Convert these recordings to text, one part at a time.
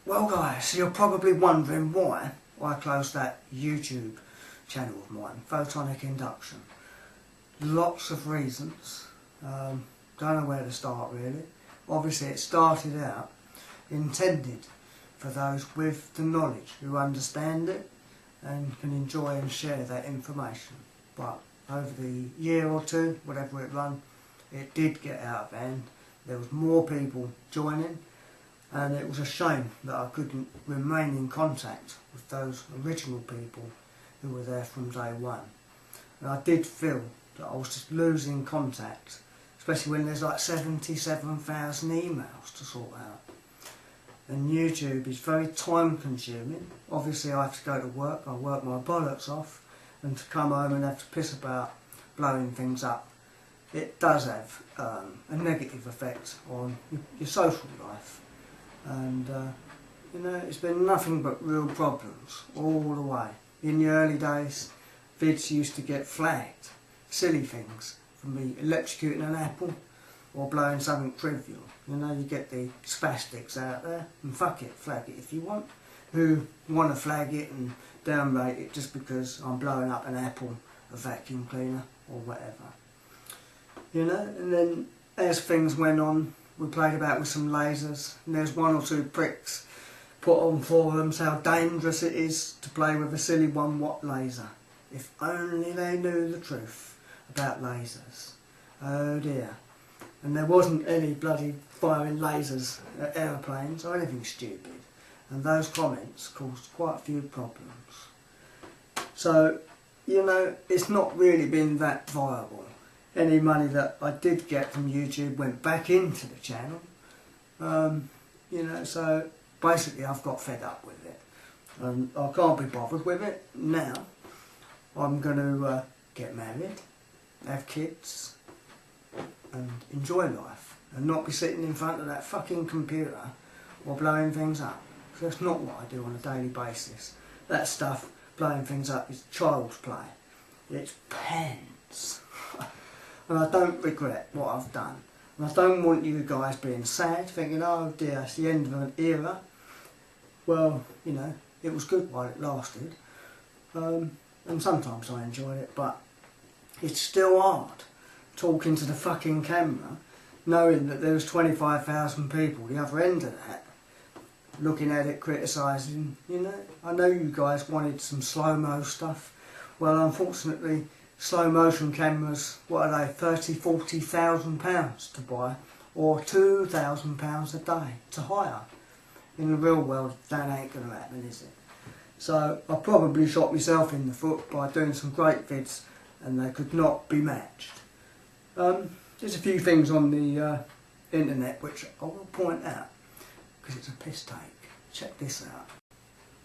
Well guys, you're probably wondering why I closed that YouTube channel of mine, Photonicinduction. Lots of reasons. Don't know where to start really. Obviously it started out intended for those with the knowledge who understand it and can enjoy and share that information. But over the year or two, whatever it run, it did get out of hand. There was more people joining, and it was a shame that I couldn't remain in contact with those original people who were there from day one. And I did feel that I was just losing contact, especially when there's like 77,000 emails to sort out. And YouTube is very time consuming. Obviously I have to go to work, I work my bollocks off, and to come home and have to piss about blowing things up, it does have a negative effect on your social life. And you know, it's been nothing but real problems all the way. In the early days, vids used to get flagged, silly things, from me electrocuting an apple or blowing something trivial. You know, you get the spastics out there, and fuck it, flag it if you want, who want to flag it and downrate it just because I'm blowing up an apple, a vacuum cleaner or whatever. You know, and then as things went on, we played about with some lasers, and there's one or two pricks put on forums how dangerous it is to play with a silly 1 watt laser. If only they knew the truth about lasers. Oh dear. And there wasn't any bloody firing lasers at aeroplanes or anything stupid. And those comments caused quite a few problems. So, you know, it's not really been that viable. Any money that I did get from YouTube went back into the channel. You know, so basically I've got fed up with it. I can't be bothered with it. Now I'm going to get married, have kids and enjoy life, and not be sitting in front of that fucking computer or blowing things up. Because that's not what I do on a daily basis. That stuff, blowing things up, is child's play. It's pens. And I don't regret what I've done. And I don't want you guys being sad, thinking, oh dear, it's the end of an era. Well, you know, it was good while it lasted. And sometimes I enjoyed it, but it's still hard talking to the fucking camera, knowing that there was 25,000 people the other end of that, looking at it, criticising, you know. I know you guys wanted some slow-mo stuff. Well, unfortunately, slow motion cameras, what are they, 30, 40,000 pounds to buy, or 2,000 pounds a day to hire. In the real world, that ain't going to happen, is it? So I probably shot myself in the foot by doing some great vids, and they could not be matched. There's a few things on the internet which I will point out, because it's a piss take. Check this out.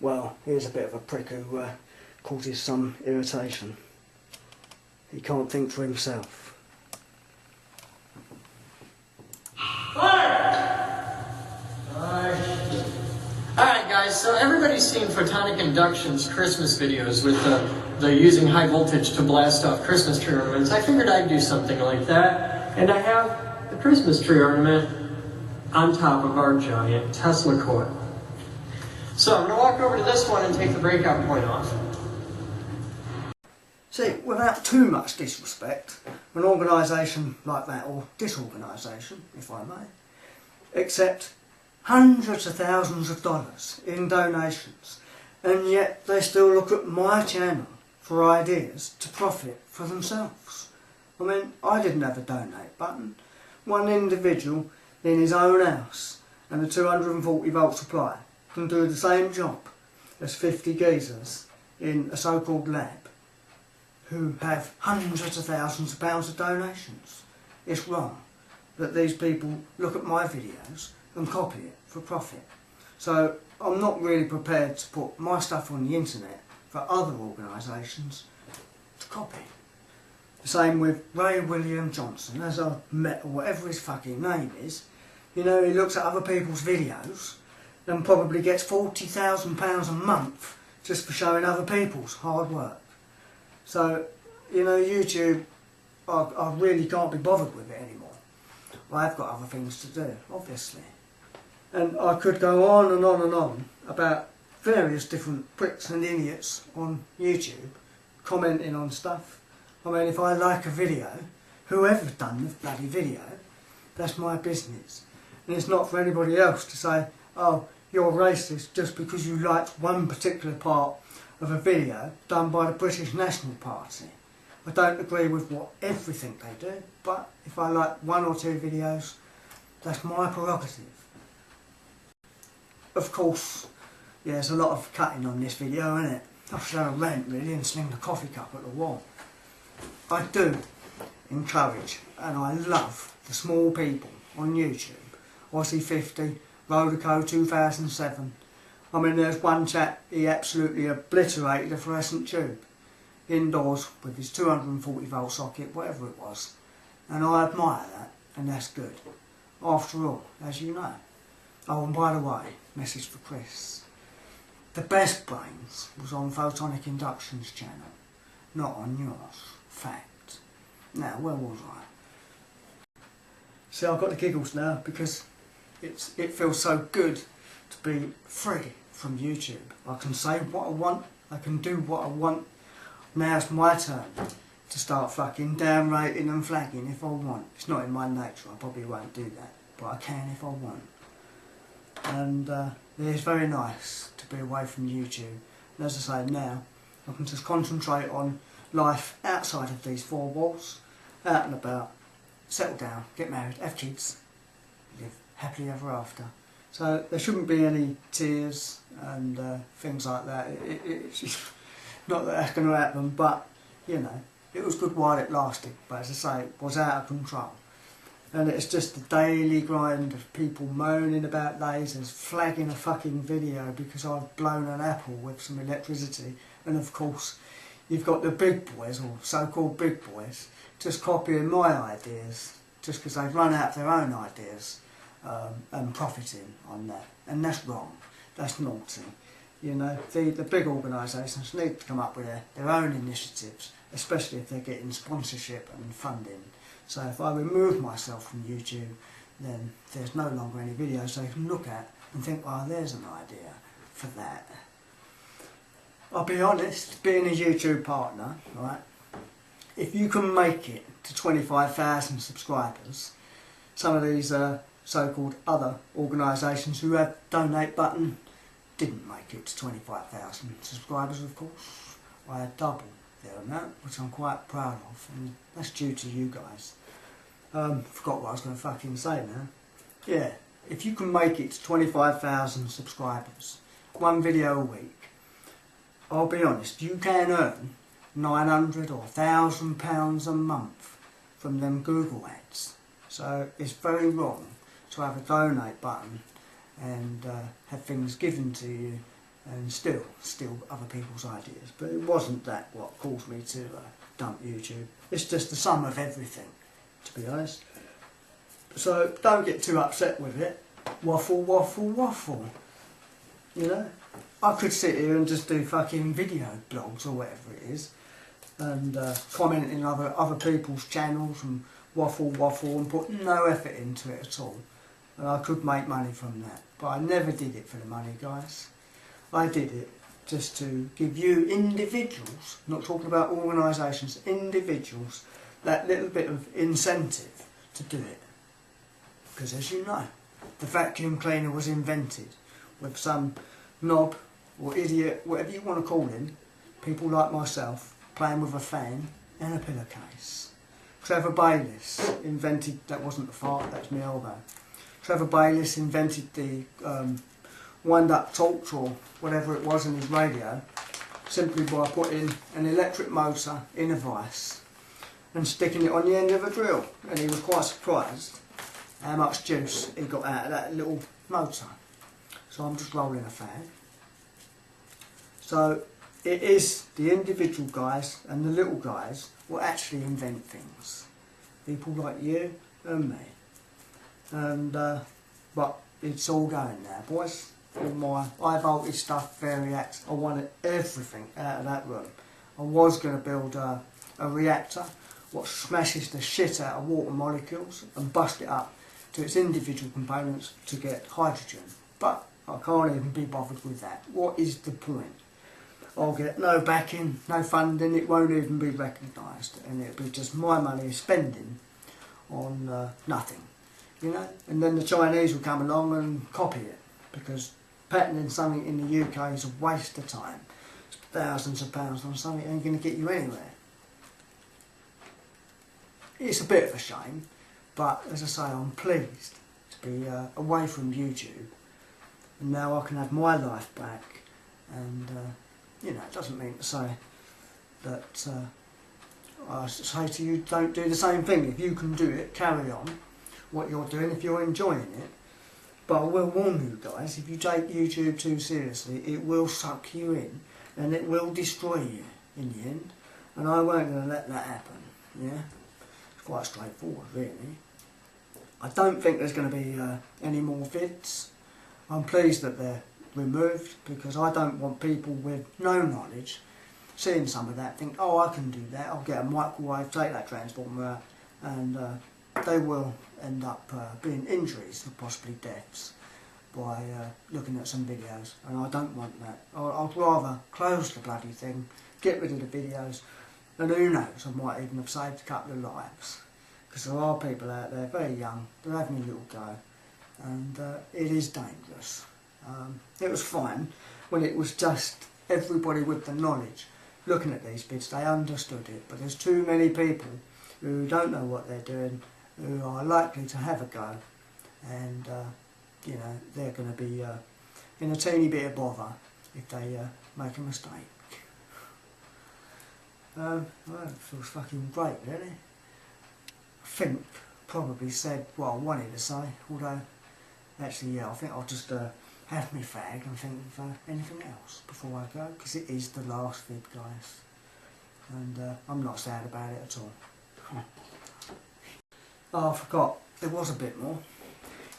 Well, here's a bit of a prick who causes some irritation. He can't think for himself. Alright guys, so everybody's seen Photonicinduction's Christmas videos with the using high voltage to blast off Christmas tree ornaments. I figured I'd do something like that, and I have the Christmas tree ornament on top of our giant Tesla coil. So I'm going to walk over to this one and take the breakout point off. See, without too much disrespect, an organisation like that, or disorganisation, if I may, accept hundreds of thousands of dollars in donations, and yet they still look at my channel for ideas to profit for themselves. I mean, I didn't have a donate button. One individual in his own house and a 240 volt supply can do the same job as 50 geezers in a so-called lab who have hundreds of thousands of pounds of donations. It's wrong that these people look at my videos and copy it for profit. So I'm not really prepared to put my stuff on the internet for other organisations to copy. The same with Ray William Johnson, as I've met, or whatever his fucking name is. You know, he looks at other people's videos and probably gets £40,000 a month just for showing other people's hard work. So, you know, YouTube, I really can't be bothered with it anymore. I've got other things to do, obviously. And I could go on and on and on about various different pricks and idiots on YouTube commenting on stuff. I mean, if I like a video, whoever's done the bloody video, that's my business. And it's not for anybody else to say, oh, you're racist just because you liked one particular part of a video done by the British National Party. I don't agree with everything they do, but if I like one or two videos, that's my prerogative. Of course, yeah, there's a lot of cutting on this video, isn't it? I should have a rant really and sling the coffee cup at the wall. I do encourage and I love the small people on YouTube. Aussie50, Rodeco 2007. I mean, there's one chap, he absolutely obliterated a fluorescent tube indoors with his 240 volt socket, whatever it was. And I admire that, and that's good. After all, as you know. Oh, and by the way, message for Chris. The best brains was on Photonicinduction's channel, not on yours. Fact. Now, where was I? See, I've got the giggles now because it feels so good to be free from YouTube. I can say what I want, I can do what I want. Now it's my turn to start fucking downrating and flagging if I want. It's not in my nature, I probably won't do that, but I can if I want. And it's very nice to be away from YouTube. And as I say, now I can just concentrate on life outside of these four walls, out and about, settle down, get married, have kids, live happily ever after. So there shouldn't be any tears and things like that. It's not that that's going to happen, but you know, it was good while it lasted. But as I say, it was out of control. And it's just the daily grind of people moaning about lasers, flagging a fucking video because I've blown an apple with some electricity. And of course, you've got the big boys, or so-called big boys, just copying my ideas, just because they've run out of their own ideas and profiting on that. And that's wrong. That's naughty. You know, the big organisations need to come up with their own initiatives, especially if they're getting sponsorship and funding. So if I remove myself from YouTube, then there's no longer any videos they can look at and think, oh, there's an idea for that. I'll be honest, being a YouTube partner, right, if you can make it to 25,000 subscribers, some of these so-called other organisations who have donate button didn't make it to 25,000 subscribers, of course. I had double their amount, which I'm quite proud of, and that's due to you guys. Forgot what I was going to fucking say now. Yeah, if you can make it to 25,000 subscribers, one video a week, I'll be honest, you can earn £900 or £1,000 a month from them Google ads. So it's very wrong to have a donate button and have things given to you and still steal other people's ideas. But it wasn't that what caused me to dump YouTube. It's just the sum of everything, to be honest. So don't get too upset with it. Waffle, waffle, waffle. You know? I could sit here and just do fucking video blogs or whatever it is and comment in other people's channels and waffle, waffle and put no effort into it at all. And I could make money from that. But I never did it for the money, guys. I did it just to give you individuals, not talking about organisations, individuals, that little bit of incentive to do it. Because as you know, the vacuum cleaner was invented with some knob or idiot, whatever you want to call him, people like myself, playing with a fan and a pillowcase. Trevor Bayliss invented, that wasn't the fart, that's my elbow. Trevor Bayliss invented the wind-up torch or whatever it was in his radio simply by putting an electric motor in a vice and sticking it on the end of a drill, and he was quite surprised how much juice he got out of that little motor. So I'm just rolling a fan. So it is the individual guys and the little guys will actually invent things. People like you and me. And but it's all going now, boys. All my high voltage stuff, variacs, I wanted everything out of that room. I was going to build a reactor what smashes the shit out of water molecules and bust it up to its individual components to get hydrogen. But I can't even be bothered with that. What is the point? I'll get no backing, no funding, it won't even be recognised, and it'll be just my money spending on nothing, you know. And then the Chinese will come along and copy it, because patenting something in the UK is a waste of time. It's thousands of pounds on something that ain't going to get you anywhere. It's a bit of a shame, but as I say, I'm pleased to be away from YouTube, and now I can have my life back. And you know, it doesn't mean to say that I say to you, don't do the same thing. If you can do it, carry on what you're doing if you're enjoying it. But I will warn you guys, if you take YouTube too seriously, it will suck you in and it will destroy you in the end. And I weren't going to let that happen, yeah? It's quite straightforward, really. I don't think there's going to be any more vids. I'm pleased that they're removed, because I don't want people with no knowledge seeing some of that think, oh, I can do that, I'll get a microwave, take that transformer out, and they will end up being injuries or possibly deaths by looking at some videos, and I don't want that. I'd rather close the bloody thing, get rid of the videos, and who knows, I might even have saved a couple of lives, because there are people out there very young, they're having a little go, and it is dangerous. It was fine when it was just everybody with the knowledge looking at these bits, they understood it, but there's too many people who don't know what they're doing, who are likely to have a go, and you know, they're going to be in a teeny bit of bother if they make a mistake. Well, it feels fucking great, really. I think probably said what I wanted to say, although actually, yeah, I think I'll just have my fag and think of anything else before I go, because it is the last vid, guys, and I'm not sad about it at all. Oh, I forgot, there was a bit more.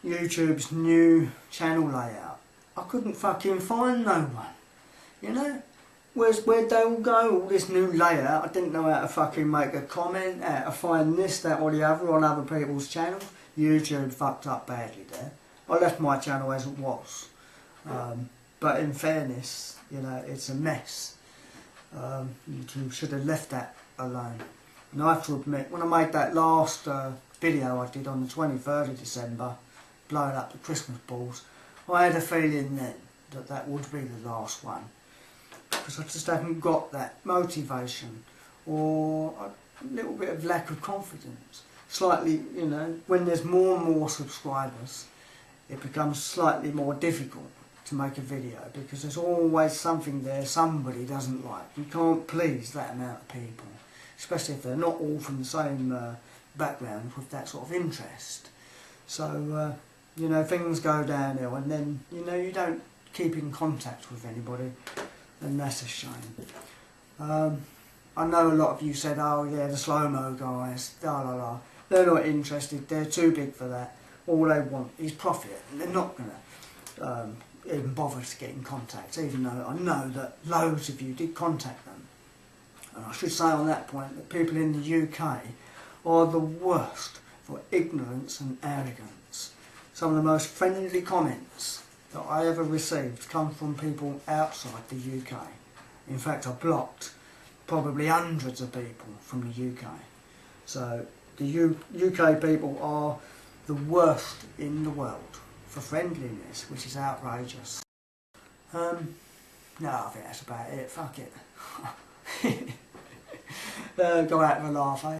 YouTube's new channel layout. I couldn't fucking find no one, you know? Where'd they all go, all this new layout? I didn't know how to fucking make a comment, how to find this, that or the other on other people's channels. YouTube fucked up badly there. I left my channel as it was, but in fairness, you know, it's a mess. You should have left that alone. And I have to admit, when I made that last video I did on the 23rd of December, blowing up the Christmas balls, I had a feeling then that that would be the last one, because I just haven't got that motivation, or a little bit of lack of confidence. Slightly, you know, when there's more and more subscribers, it becomes slightly more difficult to make a video, because there's always something there somebody doesn't like. You can't please that amount of people, especially if they're not all from the same background with that sort of interest. So, you know, things go downhill, and then, you know, you don't keep in contact with anybody, and that's a shame. I know a lot of you said, oh yeah, the slow-mo guys, la la la, they're not interested, they're too big for that. All they want is profit, and they're not going to even bother to get in contact, even though I know that loads of you did contact them. And I should say on that point that people in the UK are the worst for ignorance and arrogance. Some of the most friendly comments that I ever received come from people outside the UK. In fact, I blocked probably hundreds of people from the UK. So the UK people are the worst in the world for friendliness, which is outrageous. No, I think that's about it. Fuck it. Go out and laugh, eh?